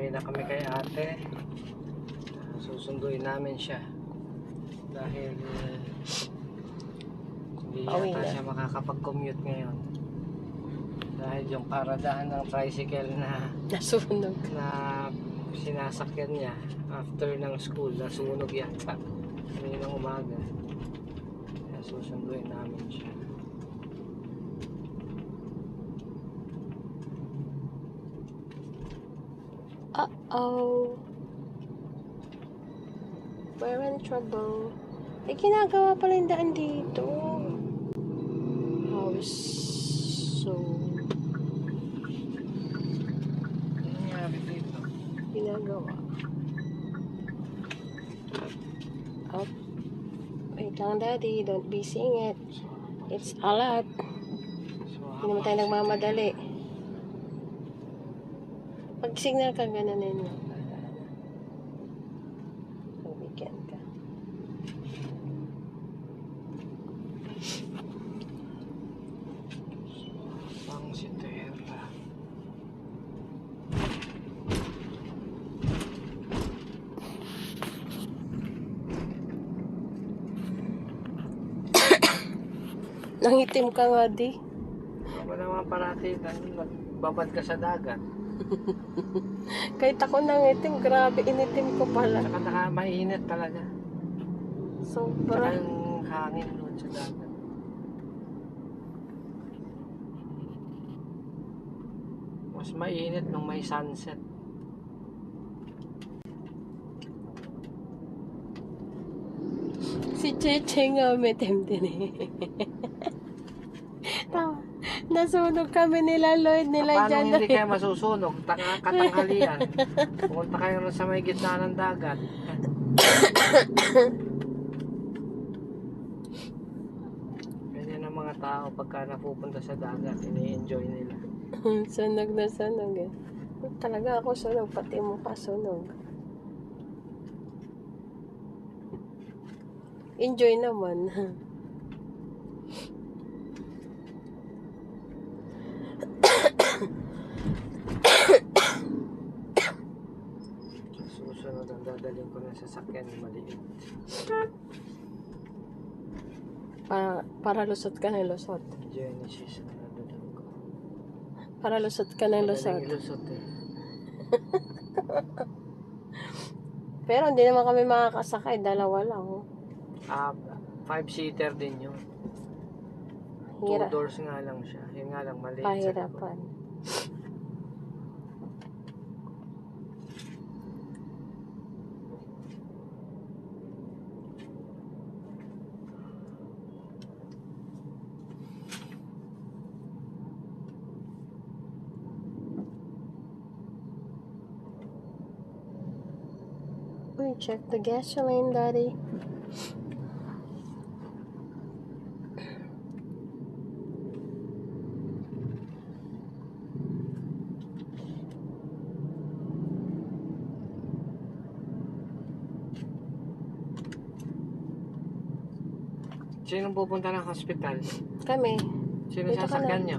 Umuwi na kami kay ate. Susunduin namin siya. Dahil hindi yata siya makakapag-commute ngayon. Dahil yung paradahan ng tricycle na nasunog na sinasakyan niya after ng school, nasunog yata. Ngayon ng umaga. Kaya susunduin namin siya. Uh-oh. We're in trouble. Eh, ginagawa pala yung daan dito. How so? Ano nangyari dito? Ginagawa. Oh. Wait lang, Daddy. Don't be seeing it. It's a lot. Hindi naman tayo nagmamadali. Pag signal ka, gananin mo. Pagbigyan ka. Pang si Terra. Nangitim ka nga, di. Ako naman parati nagbabad ka sa dagat. Kahit ako nangitim, grabe, initim ko pala. Saka mainit talaga. Sobra. Saka yung hangin doon sa dagat. Mas mainit nung may sunset. Si Cheche nga may din eh. Nasunog kami nila Lloyd, nila Paano Jan. hindi kayo masusunog? Katanghalian. Pumunta kayo sa may gitna ng dagat. Ganyan ang mga tao pagka napupunta sa dagat, ini-enjoy nila. Sunog na sunog eh. Talaga ako sunog, pati mukha sunog. Enjoy naman. Susunod ang dadalhin ko ng sasakyan maliit. Para lusot ka ng lusot. Genesis ang dadalhin ko. Para lusot ka ng lusot. Madaling lusot eh. Pero hindi naman kami makakasakay, dalawa lang. 5-seater din yun. 2 doors nga lang siya. Yun nga lang maliit. Pahirapan. Uy, check the gasoline, Daddy. Sinong pupunta ng hospital? Kami. Sino Dito ka sasakyan na. nyo?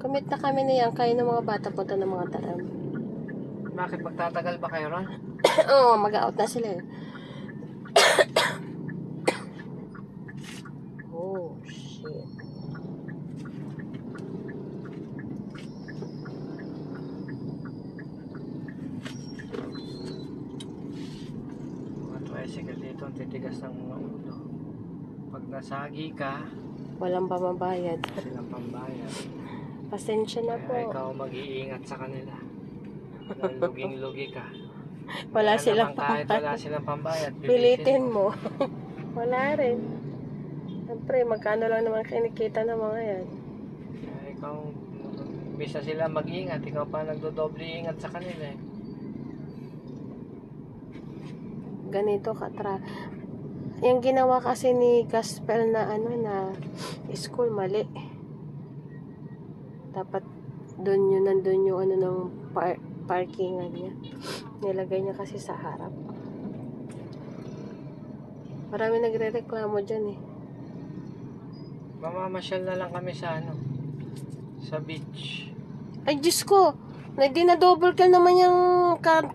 Commit na kami niyan, kayo ng mga bata punta ng mga taram. Bakit magtatagal ba kayo ron? Oo, mag-out na sila eh. Oh, shit. Mga tricycle dito ang titigas ng mga ulo. Pag nasagi ka, Walang pamabayad. silang pambayad. Pasensya na Kaya po. ikaw mag-iingat sa kanila. Dahil luging-lugi ka. Wala Kaya silang naman kahit wala pambayad. silang pambayad, Pilitin mo. Wala rin. Siyempre, magkano lang naman kinikita ng mga yan. Kaya ikaw, bisa sila mag-ingat, ikaw pa nagdodoble ingat sa kanila eh. Ganito katra. Yung ginawa kasi ni Gaspel na na school, mali. Dapat doon yun, nandun yung ng parkingan niya. Nilagay niya kasi sa harap. Marami nagre-reklamo dyan eh. Mamamasyal na lang kami sa sa beach. Ay, Diyos ko! Hindi na double kill naman yung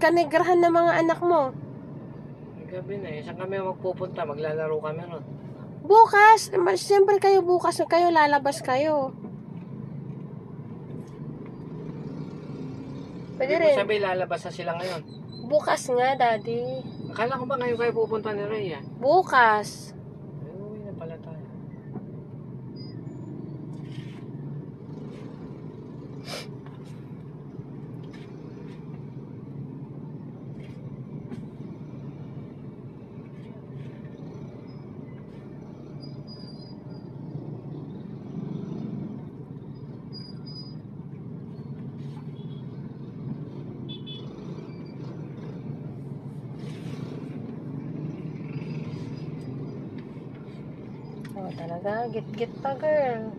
kanegrahan ng mga anak mo. Gabi na eh. Saan kami magpupunta? Maglalaro kami ron. Bukas, siyempre kayo bukas, kayo lalabas kayo. Pwede Hindi mo rin. sabi lalabas na sila ngayon. Bukas nga, Daddy. Akala ko ba ngayon kayo pupunta ni Rhea? Bukas. Ay, uwi na pala tayo. Oh, talaga, git-git pa, girl.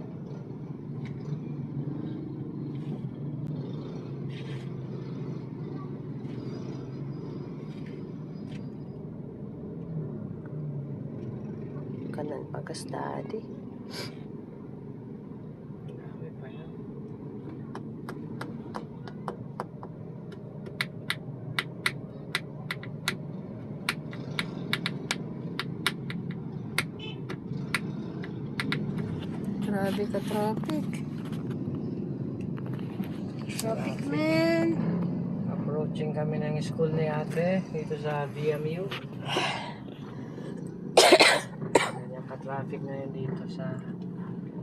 Kanan pagas, Daddy. Dami pa yan. Grabe ka, traffic. Traffic, man. Approaching kami ng school ni ate dito sa VMU. Ganyan ka-traffic na yun dito sa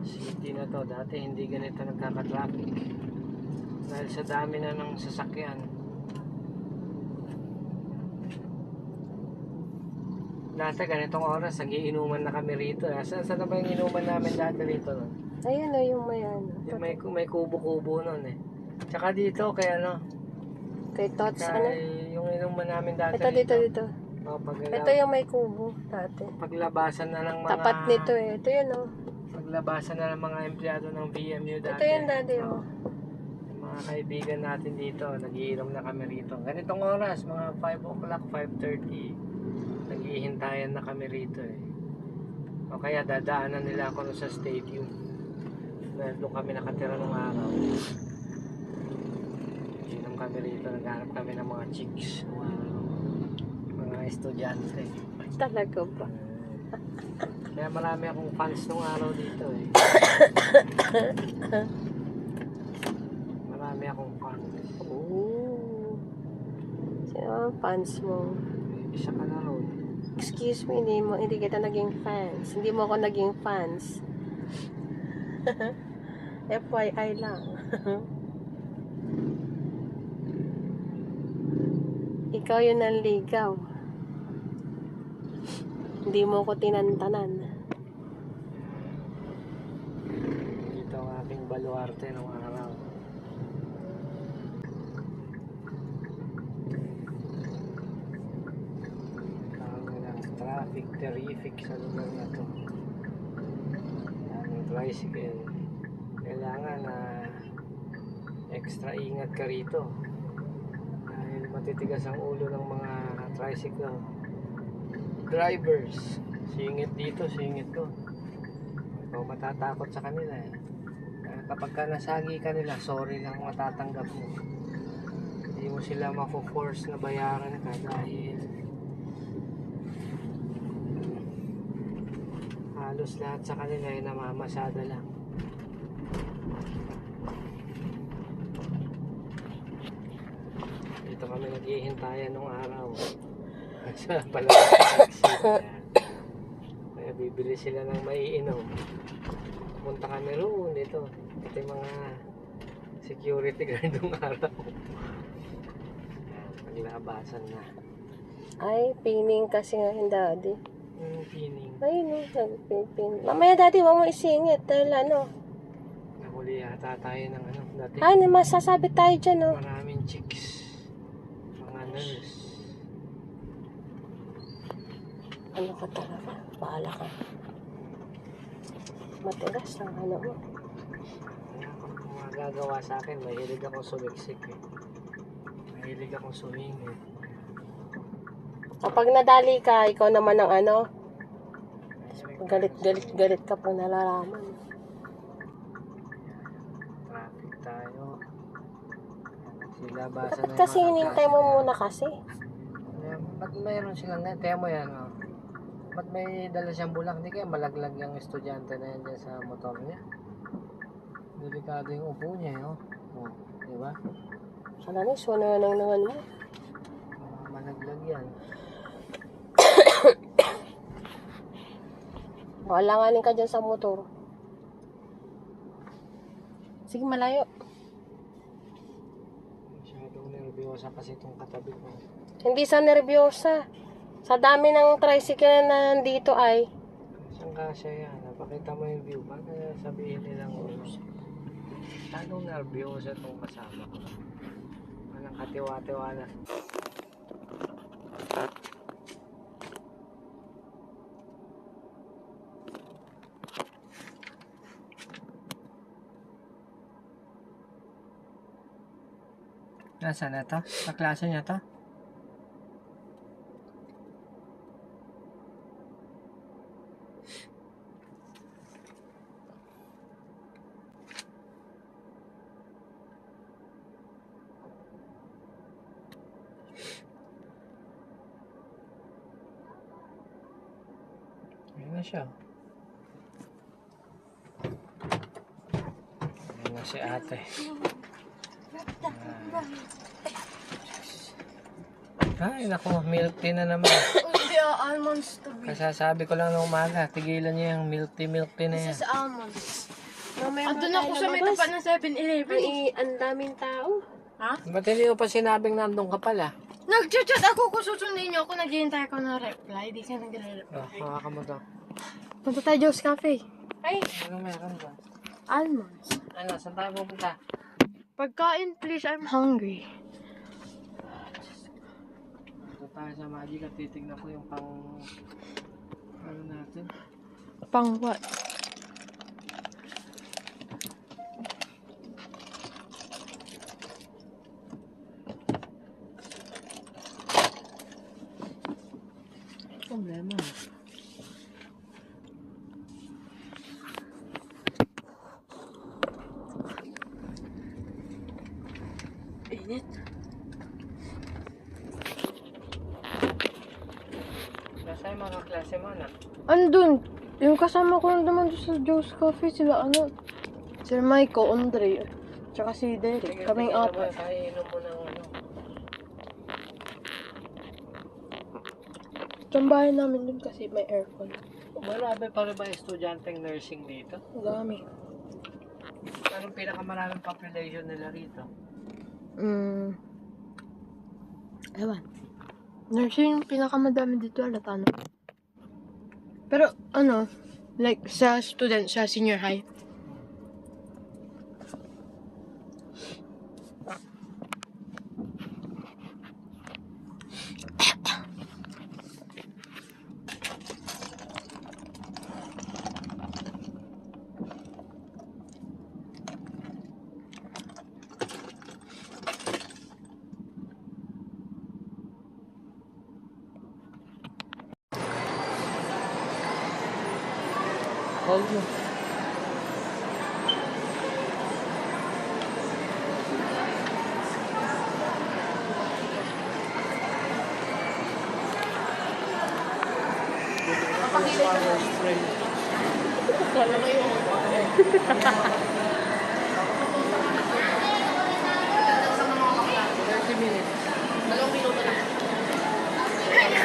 city na to. Dati hindi ganito nagkaka-traffic. Dahil sa dami na ng sasakyan. Dati ganitong oras, nagiinuman na kami rito. Saan na ba yung inuman namin dati rito? No? Ayun na yung may ano. Yung may kubo-kubo nun eh. Tsaka dito, kaya ano, Kay Tots, kaya ano? yung inuman namin dati Ito, dito. Oh, Ito yung may kubo, dati. paglabasan na ng mga Tapat nito eh. Ito yun, oh. paglabasan na ng mga empleyado ng VMU dati. Ito yun, Daddy, oh. Yung mga kaibigan natin dito, nagiinom na kami rito. Ganitong oras, mga 5 o'clock, 5:30. Naghihintayan na kami rito eh. O kaya dadaanan nila ako sa stadium. Dahil doon kami nakatira nung araw. Inom kami rito, naghanap kami ng mga chicks. Mga estudyante. Talaga ba? Kaya marami akong fans nung araw dito eh. Marami akong fans. Oh. Sino ang fans mo? Isa ka na ron. Excuse me, hindi kita naging fans. Hindi mo ako naging fans. FYI lang. Ikaw yung nanligaw. Hindi mo ko tinantanan. Dito ang aking baluarte nung araw. Traffic terrific sa lugar na to. Ang tricycle, kailangan na extra ingat ka rito dahil matitigas ang ulo ng mga tricycle drivers. Singit dito, singit to. Ikaw matatakot sa kanila eh. Kapag ka nasagi ka nila, sorry lang matatanggap mo. Hindi mo sila mako-force na bayaran ka dahil halos lahat sa kanila ay namamasada lang. Dito kami naghihintayan nung araw. Sa pala kaya bibili sila ng maiinom. Punta kami roon dito. Ito yung mga security guard nung araw. Paglabasan na. Ay, pining kasi nga yung Daddy. Pining. Ay, no, nagpipin. Mamaya, Daddy, huwag mo isingit. Dahil ano. Nahuli yata tayo ng ano. Dati Ay, masasabi tayo dyan, no. maraming chicks. Mga nurse. Ano ka talaga? Bahala ka. Matigas ang ano mo. Kung magagawa sa akin, mahilig akong sumiksik eh. Mahilig akong sumingit. Kapag nadali ka, ikaw naman ang ano, galit ka pag nalalaman. Traffic tayo. Nilabasan Ba't kasi hinintay mo muna kasi? Ba't mayroon silang ganyan? Kaya mo yan, oh. Ba't may dala siyang bulak? Hindi kaya malaglag yung estudyante na yan dyan sa motor niya. Delikado yung upo niya, oh. Oh, di ba? Sana ni, suno nang naman mo. Malaglag yan. Alanganin ka dyan sa motor. Sige, malayo. Masyadong nervyosa kasi itong katabi ko. Hindi sa nervyosa. Sa dami ng tricycle na nandito ay. Saan kasya yan? Napakita mo yung view. Baka sabihin nilang masyadong nervyosa itong kasama ko. Walang katiwa-tiwala. Nasaan na to? Kaklase niya to? Ayun na siya. Ayun na si ate. Ay, naku, milk tea na naman. Hindi, almonds to be. Kasasabi ko lang ng umaga, tigilan niyo yung milk tea na yan. This is almonds. Mamaya Andun ako sa may tapat ng 7-Eleven. Ang daming tao. Ha? Ba't hindi ko pa sinabing nandun ka pala? Nag-chat ako kung susundin niyo ako. Naghihintay ako ng reply. Di ka nagre-reply. Oh, hawakan mo to. Punta tayo Joe's Cafe. Ay, Ano meron ba? Almonds. Ano, saan tayo pupunta? Pagkain, please. I'm hungry. Ito tayo sa Magic at titignan ko yung pang... Ano natin? Pang what? Problema. Init. Nasa yung mga klase mo na? Andun. Yung kasama ko naman doon sa Joe's Cafe. Sila ano? Sir Michael, Andre. Tsaka si Derek. Kaming apat. Kaya inom mo ng ano. Tsambahin namin dun kasi may aircon. Marami pa rin ba estudyanteng nursing dito? Dami. Anong pinakamaraming population nila rito? Ewan. Nursing yung pinakamadami dito, alata na. Pero, ano, like, sa student, sa senior high. Hold mo.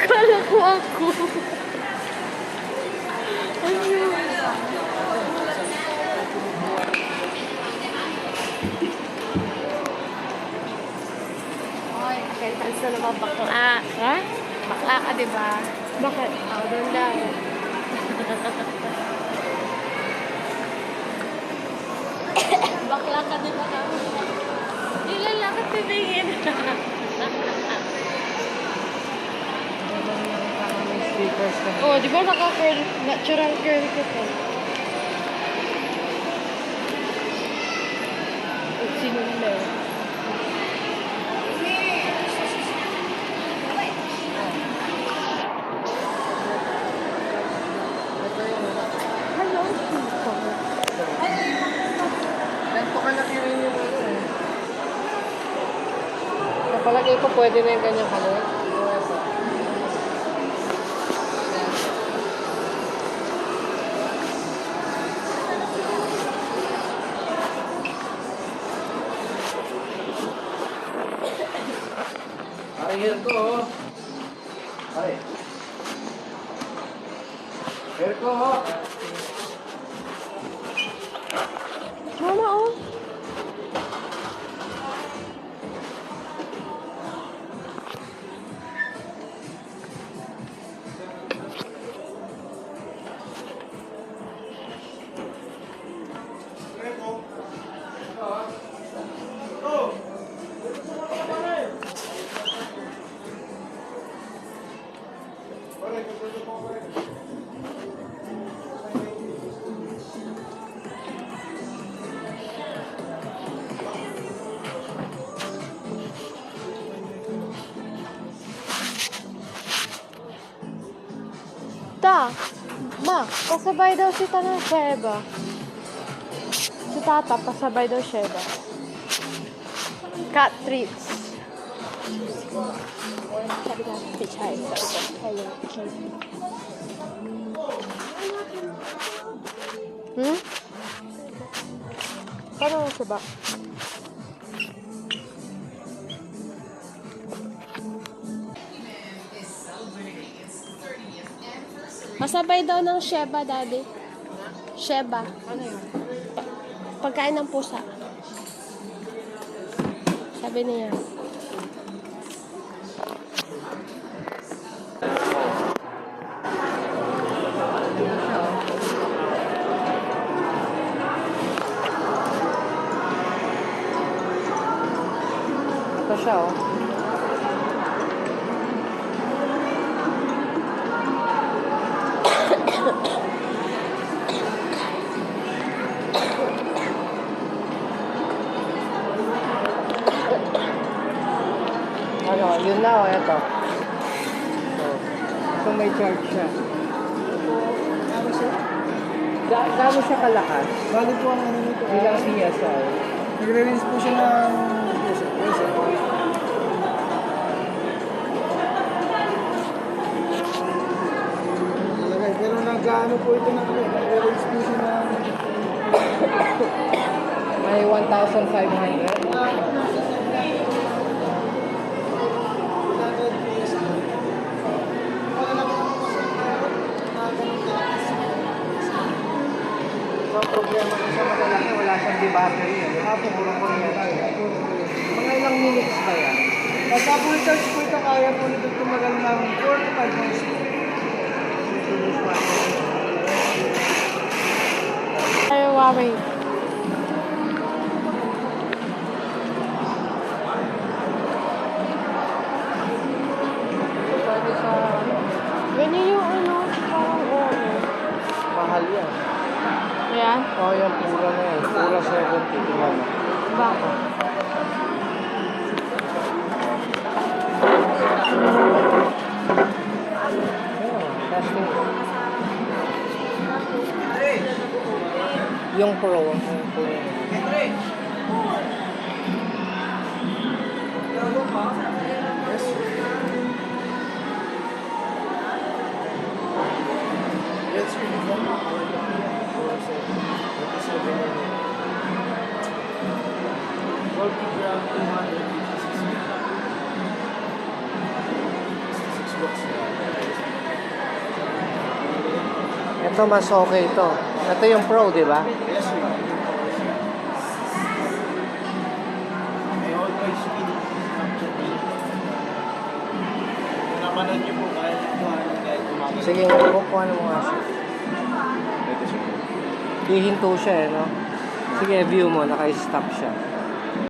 Kala ko ako. Ano? Oy, entrance na naman bakla. Ha? Bakla ka, di ba? Bakit? Oo, doon lang. Bakla ka, di ba? Ilan lang ka tumingin. Speakers ka. Oh, di ba naka-curl, natural curl ko to? Sino na? Hello, people. Ganito ka laki rin yung ano eh. palagay ko pwede na yung ganyang kalor. Ay, hair ko oh. Ay. Hair ko oh. Mama, oh. Ta, ma, pasabay daw si Tana Sheba. Si Tata, pasabay daw Sheba. Cat treats. Sabi nga, pichay. Sabi ko, ayun, cute. Paano nga Sheba? Masabay daw ng Sheba, Daddy. Sheba. Ano yun? Pagkain ng pusa. Sabi niya. Ito siya oh. Ano, yun na oh, ito. So may charge siya. Gano'n siya kalakas? Bali po ang ano nito. Ilang PSI? Nagre-release po siya ng Nalagay. Pero nag-ano po ito na ano, nagre-release po siya ng May 1,500. So, ang problema ko sa malalaki, wala siyang di-battery. Puro kuryente. Mga ilang minutes ba yan? Pagka full charge po ito, kaya po nito tumagal ng 4 to 5 months. Ay, Huawei. Pwede sa Ganyan yung ano, parang oo. mahal yan. Ayan. Oh, yan, pura na yan. Pura 70. Tingnan mo. Bakit? Testing. Yung Pro. Yung Pro. Let's Ito mas okay ito. Ito yung Pro, di ba? Yes, we can. May always speed capture dito. Kung napanood niyo po kahit umaga. Sige, kukuha mo nga siya. Hihinto siya eh, no? Sige, view mo. Naka-stop siya.